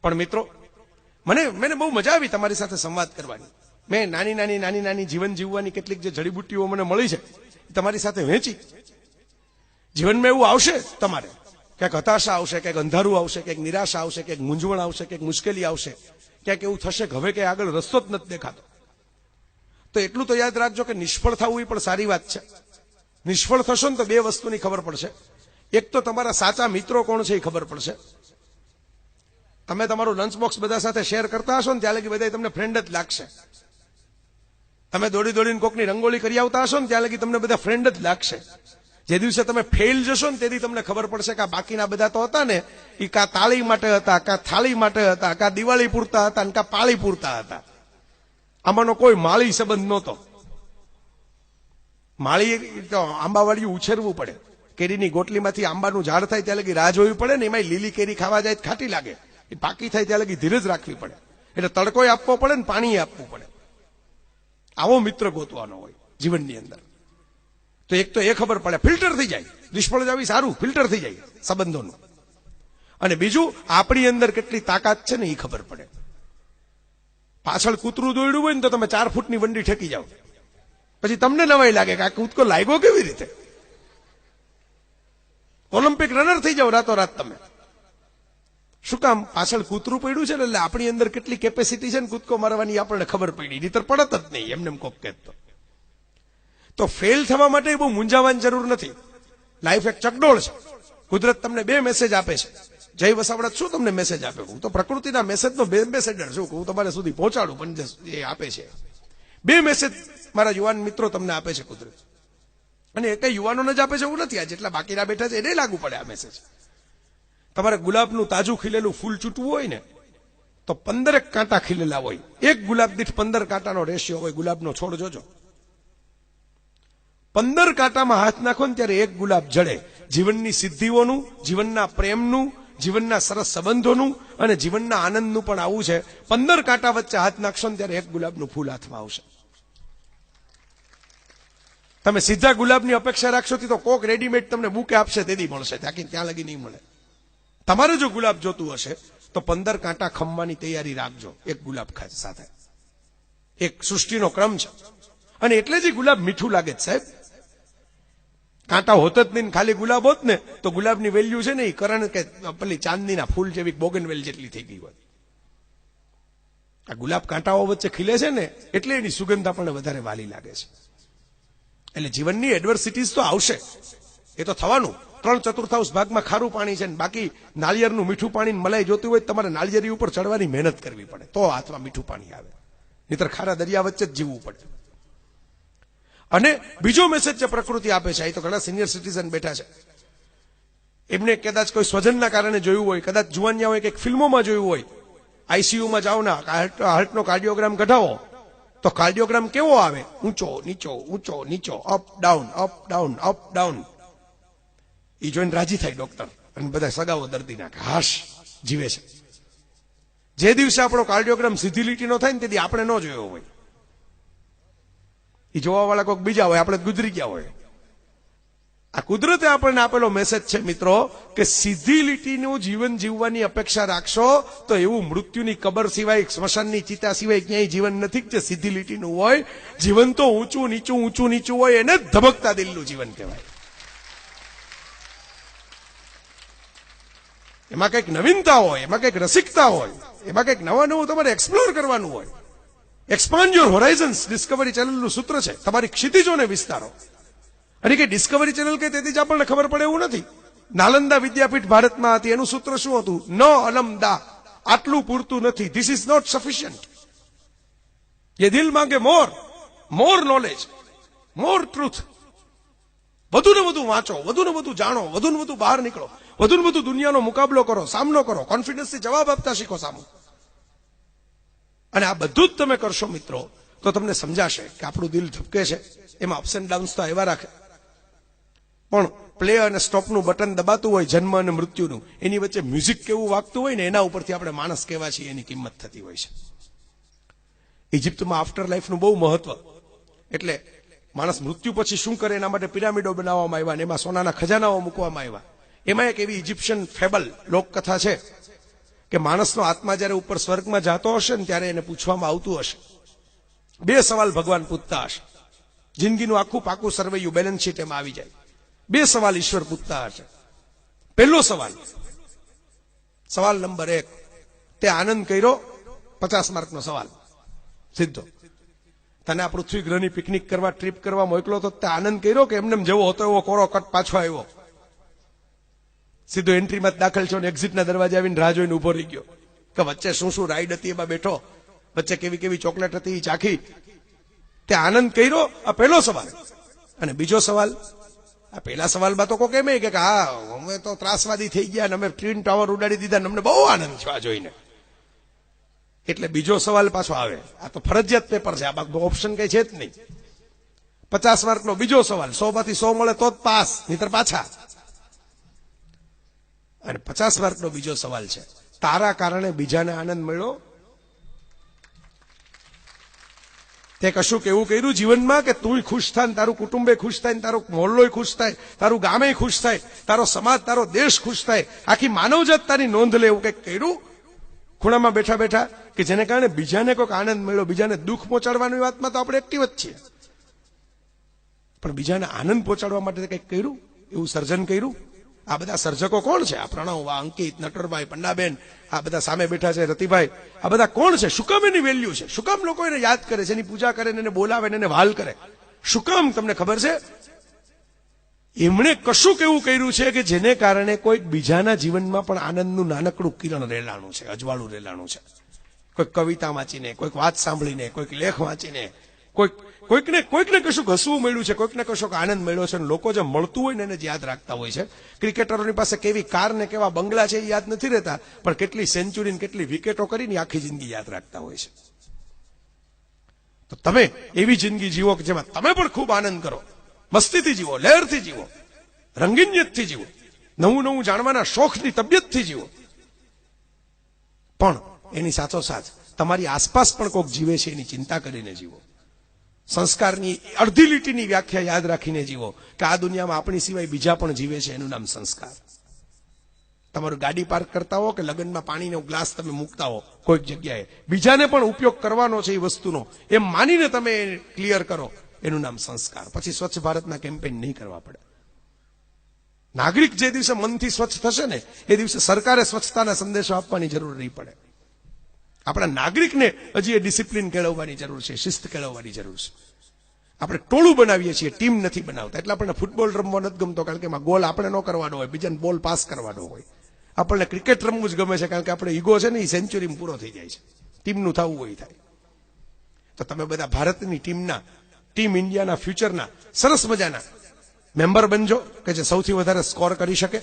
પણ મિત્રો મને બહુ મજા આવી તમારી સાથે સંવાદ કરવાની. મેં નાની જીવન જીવવાની કેટલીક જે જડીબુટ્ટીઓ મને મળી છે તમારી સાથે વહેંચી. જીવનમાં એવું આવશે તમારે, ક્યાંક હતાશા આવશે, ક્યાંક અંધારું આવશે, ક્યાંક નિરાશા આવશે, ક્યાંક મૂંઝવણ આવશે, ક્યાંક મુશ્કેલી આવશે, ક્યાંક એવું થશે કે હવે ક્યાંય આગળ રસ્તો જ નથી દેખાતો. તો એટલું તો યાદ રાખજો કે નિષ્ફળ થવું એ પણ સારી વાત છે. નિષ્ફળ થશો ને તો બે વસ્તુની ખબર પડશે. એક તો તમારા સાચા મિત્રો કોણ છે એ ખબર પડશે. તમે તમારું લંચ બોક્સ બધા સાથે શેર કરતા હશો ને ત્યાં લગી બધા તમને ફ્રેન્ડ જ લાગશે. તમે દોડીને કોકની રંગોળી કરી આવતા હશો ને ત્યાં લગી તમને બધા ફ્રેન્ડ જ લાગશે. જે દિવસે તમે ફેલ જશો ને તેથી તમને ખબર પડશે કે આ બાકીના બધા તો હતા ને એ કા તાળી માટે હતા, કા થાળી માટે હતા, કા દિવાળી પૂરતા હતા, કા પાળી પૂરતા હતા. આમાંનો કોઈ માળી સંબંધ નહોતો. માળી તો આંબાવાળિયું ઉછેરવું પડે. કેરીની ગોટલીમાંથી આંબાનું ઝાડ થાય ત્યાં લગી રાહ જોવી પડે ને. એમાં લીલી કેરી ખાવા જાય ખાટી લાગે. એ પાકી થાય ત્યાં લગી ધીરજ રાખવી પડે. એટલે તડકોય આપવો પડે ને પાણી આપવું પડે. આવો મિત્ર ગોતવાનો હોય જીવનની અંદર. તો એક તો એ ખબર પડે, ફિલ્ટર થઈ જાય. નિષ્ફળ જાવી સારું, ફિલ્ટર થઈ જાય સંબંધોનું. અને બીજું આપણી અંદર કેટલી તાકાત છે ને એ ખબર પડે. પાછળ કૂતરું દોડ્યું હોય ને તો તમે 4 ફૂટની વંડી ઠેકી જાઓ. પછી તમને નવાઈ લાગે કે આ કૂદકો લાગ્યો કેવી રીતે. ઓલિમ્પિક રનર થઈ જાઓ રાતોરાત તમે. શું કામ? પાછળ કૂતરું પડ્યું છે ને એટલે આપણી અંદર કેટલી કેપેસિટી છે ને કૂદકો મારવાની આપણને ખબર પડી. નહીતર પડત જ નહીં એમને કોક કહેતો. તો ફેલ થવા માટે બહુ મૂંઝાવાની જરૂર નથી. લાઈફ એક ચકડોળ છે. કુદરત તમને 2 મેસેજ આપે છે. જય વસાવડા શું તમને મેસેજ આપે? હું તો પ્રકૃતિના મેસેજનો એમ્બેસેડર છું. હું તમારે સુધી પહોંચાડું પણ એ આપે છે. 2 મેસેજ મારા યુવાન મિત્રો તમને આપે છે કુદરત. અને એ કઈ યુવાનોને જ આપે છે એવું નથી. આ જેટલા બાકીના બેઠા છે એને લાગુ પડે આ મેસેજ. તમારે ગુલાબનું તાજું ખીલેલું ફૂલ ચૂંટવું હોય ને તો 15 કાંટા ખીલેલા હોય. એક ગુલાબ દીઠ 15 કાંટાનો રેશિયો હોય. ગુલાબનો છોડ જોજો, 15 કાંટામાં હાથ નાખો ને ત્યારે એક ગુલાબ જડે. જીવનની સિદ્ધિઓનું, જીવનના પ્રેમનું, જીવનના સરસ સંબંધોનું અને જીવનના આનંદનું પણ આવું છે. 15 કાંટા વચ્ચે હાથ નાખશો ને ત્યારે એક ગુલાબનું ફૂલ હાથમાં આવશે. તમે સીધા ગુલાબની અપેક્ષા રાખશો તો કોક રેડીમેડ તમને બુકે આપશે તેથી મળશે, ત્યાં લગી નહીં મળે. તમારે જો ગુલાબ જોતું હશે તો 15 કાંટા ખમવાની તૈયારી રાખજો એક ગુલાબ સાથે. એક સૃષ્ટિનો ક્રમ છે. અને એટલે જ ગુલાબ મીઠું લાગે છે સાહેબ. કાંટા હોત જ નહીં, ખાલી ગુલાબ હોત ને તો ગુલાબની વેલ્યુ છે ને એ કરણ કે પેલી ચાંદનીના ફૂલ જેવી બોગનવેલ જેટલી થઈ ગઈ હોત. આ ગુલાબ કાંટાઓ વચ્ચે ખીલે છે ને એટલે એની સુગંધ આપણને વધારે વાલી લાગે છે. એટલે જીવનની એડવર્સિટીઝ તો આવશે, એ તો થવાનું. 3/4 ભાગમાં ખારું પાણી છે ને બાકી નાળિયેરનું મીઠું પાણી મલાઈ જોતી હોય તમારે નાળિયેરી ઉપર ચડવાની મહેનત કરવી પડે તો હાથમાં મીઠું પાણી આવે. નહીતર ખારા દરિયા વચ્ચે જ જીવવું પડે. અને બીજો મેસેજ જે પ્રકૃતિ આપે છે, એ તો ઘણા સિનિયર સિટીઝન બેઠા છે, એમને કદાચ કોઈ સ્વજનના કારણે જોયું હોય, કદાચ જુવાનિયા હોય કે ફિલ્મોમાં જોયું હોય. આઈસીયુમાં જાઓ ને હાર્ટનો કાર્ડિયોગ્રામ કઢાવો તો કાર્ડિયોગ્રામ કેવો આવે? ઊંચો નીચો, ઊંચો નીચો, up down, up down, up down. એ જોઈને રાજી થાય ડોક્ટર અને બધા સગાઓ દર્દી નાખે, હાશ જીવે છે. જે દિવસે આપણો કાર્ડિયોગ્રામ સીધી લીટીનો થાય ને તેથી આપણે ન જોયો હોય. એ જોવા વાળા કોઈક બીજા હોય, આપણે ગુજરી ગયા હોય. આ કુદરતે આપણને આપેલો મેસેજ છે મિત્રો કે સીધી લીટીનું જીવન જીવવાની અપેક્ષા રાખશો તો એવું મૃત્યુની કબર સિવાય, સ્મશાનની ચિતા સિવાય ક્યાંય જીવન નથી જે સીધી લીટીનું હોય. જીવન તો ઊંચું નીચું હોય, એને જ ધબકતા દિલનું જીવન કહેવાય. એમાં કંઈક નવીનતા હોય, એમાં કંઈક રસિકતા હોય, એમાં કંઈક નવું તમારે એક્સપ્લોર કરવાનું હોય. એક્સપાન્ડ યોર હોરાઇઝન્સ ડિસ્કવરી ચેનલનું સૂત્ર છે. તમારી ક્ષિતિજોને વિસ્તારો. અને કે ડિસ્કવરી ચેનલ કે તેથી જ આપણને ખબર પડે એવું નથી. નાલંદા વિદ્યાપીઠ ભારતમાં હતી, એનું સૂત્ર શું હતું? ન અલમદા, આટલું પૂરતું નથી. This is not sufficient. ये दिल मांगे મોર નોલેજ, મોર ટ્રુથ. વધુ ને વધુ વાંચો, વધુ ને વધુ જાણો, વધુ ને વધુ બહાર નીકળો, વધુ ને વધુ દુનિયાનો મુકાબલો કરો, સામનો કરો, કોન્ફિડન્સથી જવાબ આપતા શીખો સામો. અને આ બધું જ તમે કરશો મિત્રો તો તમને સમજાશે કે આપણું દિલ ધબકે છે. એમાં અપ્સ એન્ડ ડાઉન્સ તો આવ્યા રાખે, પણ પ્લે અને સ્ટોપનું બટન દબાતું હોય જન્મ અને મૃત્યુનું, એની વચ્ચે મ્યુઝિક કેવું વાગતું હોય ને એના ઉપરથી આપણે માણસ કેવા છીએ એની કિંમત થતી હોય છે. ઇજિપ્તમાં આફ્ટર લાઈફનું બહુ મહત્વ. એટલે માણસ મૃત્યુ પછી શું કરે એના માટે પિરામિડો બનાવવામાં આવ્યા અને એમાં સોનાના ખજાનાઓ મૂકવામાં આવ્યા. એમાં એક એવી ઇજિપ્શિયન ફેબલ લોકકથા છે કે માણસનો આત્મા જ્યારે ઉપર સ્વર્ગમાં જતો હશે ને ત્યારે એને પૂછવામાં આવતું હશે. બે સવાલ ભગવાન પૂછતા હશે. જિંદગીનું આખું પાકું સરવૈયું બેલેન્સ શીટ એમાં આવી જાય. બે સવાલ ઈશ્વર પૂછતા હશે. પહેલો સવાલ નંબર 1, તે આનંદ કર્યો? 50 માર્કનો સવાલ સીધો. તને આ પૃથ્વી ગ્રહની પિકનિક કરવા, ટ્રીપ કરવા મોકલો તો તે આનંદ કર્યો કે એમને જેવો હતો એવો કોરો કટ પાછો આવ્યો? સીધો એન્ટ્રીમાં દાખલ છો ને એક્ઝિટના દરવાજે આવીને રાહ જોઈને ઉભો રહી ગયો કે વચ્ચે શું શું રાઈડ હતી એમાં બેઠો, વચ્ચે કેવી કેવી ચોકલેટ હતી એ ચાખી. તે આનંદ કર્યો? આ પહેલો સવાલ. અને બીજો સવાલ, આ પહેલા સવાલમાં તો કોઈ કેમ કે હા અમે તો ત્રાસવાદી થઈ ગયા ને અમે ટ્વિન ટાવર ઉડાડી દીધા ને અમને બહુ આનંદ છે આ જોઈને. એટલે બીજો સવાલ પાછો આવે. આ તો ફરજિયાત પેપર છે, આ ઓપ્શન કઈ છે જ નહીં. 50 માર્કનો બીજો સવાલ, 100 માંથી 100 મળે તો જ પાસ, નહીતર પાછા. અને 50 માર્કનો બીજો સવાલ છે, તારા કારણે બીજાને આનંદ મળ્યો? તે કશું એવું કર્યું જીવનમાં કે તું ખુશ થાય, તારું કુટુંબે ખુશ થાય, તારો મોહલ્લો ખુશ થાય, તારું ગામે ખુશ થાય, તારો સમાજ, તારો દેશ ખુશ થાય, આખી માનવજાત તારી નોંધ લે એવું કંઈક કર્યું ખૂણામાં બેઠા બેઠા કે જેને કારણે બીજાને કોઈક આનંદ મળ્યો? બીજાને દુઃખ પહોંચાડવાની વાતમાં તો આપણે એક્ટિવ જ છીએ, પણ બીજાને આનંદ પહોંચાડવા માટે કંઈક કર્યું, એવું સર્જન કર્યું? આ બધા સર્જકો કોણ છે? આ પ્રણવ, અંકિત, નટરભાઈ, પંડાબેન, આ બધા સામે બેઠા છે, રતિભાઈ, આ બધા કોણ છે? શું કામ એની વેલ્યુ છે? શું કામ લોકો એને યાદ કરે છે, એની પૂજા કરે, એને બોલાવે, એને વહાલ કરે? શું કામ? તમને ખબર છે? એમણે કશુંક એવું કર્યું છે કે જેને કારણે કોઈક બીજાના જીવનમાં પણ આનંદનું નાનકડું કિરણ રેલાણું છે, અજવાળું રેલાણું છે. કોઈક કવિતા વાંચીને, કોઈક વાત સાંભળીને, કોઈક લેખ વાંચીને, કોઈકને કશુંક હસવું મળ્યું છે, કોઈકને કશોક આનંદ મળ્યો છે. લોકો જે મળતું હોય ને એને જ યાદ રાખતા હોય છે. ક્રિકેટરોની પાસે કેવી કાર ને કેવા બંગલા છે એ યાદ નથી રહેતા, પણ કેટલી સેન્ચુરી ને કેટલી વિકેટો કરીને આખી જિંદગી યાદ રાખતા હોય છે. તો તમે એવી જિંદગી જીવો કે જેમાં તમે પણ ખૂબ આનંદ કરો, મસ્તીથી જીવો, લહેરથી જીવો, રંગીનિયતથી જીવો, નવું નવું જાણવાના શોખની તબિયતથી જીવો, પણ એની સાથોસાથ તમારી આસપાસ પણ કોઈક જીવે છે એની ચિંતા કરીને જીવો. સંસ્કારની અડધી લીટીની વ્યાખ્યા યાદ રાખીને જીવો કે આ દુનિયામાં આપણી સિવાય બીજા પણ જીવે છે, એનું નામ સંસ્કાર. તમારું ગાડી પાર્ક કરતા હો કે લગ્નમાં પાણીનો ગ્લાસ તમે મૂકતા હો કોઈક જગ્યાએ, બીજાને પણ ઉપયોગ કરવાનો છે એ વસ્તુનો એમ માનીને તમે ક્લિયર કરો, એનું નામ સંસ્કાર. પછી સ્વચ્છ ભારતના કેમ્પેઇન નહીં કરવા પડે. નાગરિક જે દિવસે મનથી સ્વચ્છ થશે ને એ દિવસે સરકારે સ્વચ્છતાના સંદેશો આપવાની જરૂર નહીં પડે. આપણા નાગરિકને હજી એ ડિસિપ્લિન કેળવવાની જરૂર છે, શિસ્ત કેળવવાની જરૂર છે. આપણે ટોળું બનાવીએ છીએ, ટીમ નથી બનાવતા. એટલે આપણને ફૂટબોલ રમવો નથી ગમતો, કારણ કે એમાં ગોલ આપણે ન કરવાનો હોય, બીજાને બોલ પાસ કરવાનો હોય. આપણને ક્રિકેટ રમવું જ ગમે છે, કારણ કે આપણે ઈગો છે ને એ સેન્ચુરીમાં પૂરો થઈ જાય છે. ટીમનું થવું હોય થાય. તો તમે બધા ભારતની ટીમના, ટીમ ઇન્ડિયાના ફ્યુચરના સરસ મજાના મેમ્બર બનજો કે જે સૌથી વધારે સ્કોર કરી શકે.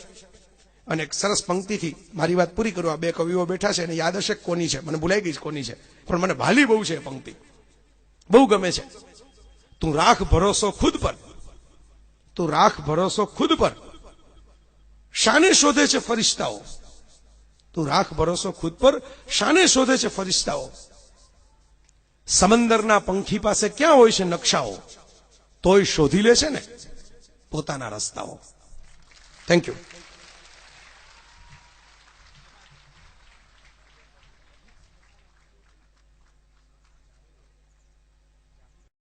અને એક સરસ પંક્તિથી મારી વાત પૂરી કરું. આ બે કવિઓ બેઠા છે એને યાદ હશે કોની છે, મને ભૂલાઈ ગઈ કોની છે, પણ મને ભાલી બહુ છે પંક્તિ, બહુ ગમે છે. તું રાખ ભરોસો ખુદ પર, તું રાખ ભરોસો ખુદ પર, શાને શોધે છે ફરિશ્તાઓ. તું રાખ ભરોસો ખુદ પર, શાને શોધે છે ફરિશ્તાઓ. સમંદરના પંખી પાસે ક્યાં હોય છે નકશાઓ, તોય શોધી લે છે ને પોતાના રસ્તાઓ. Thank you.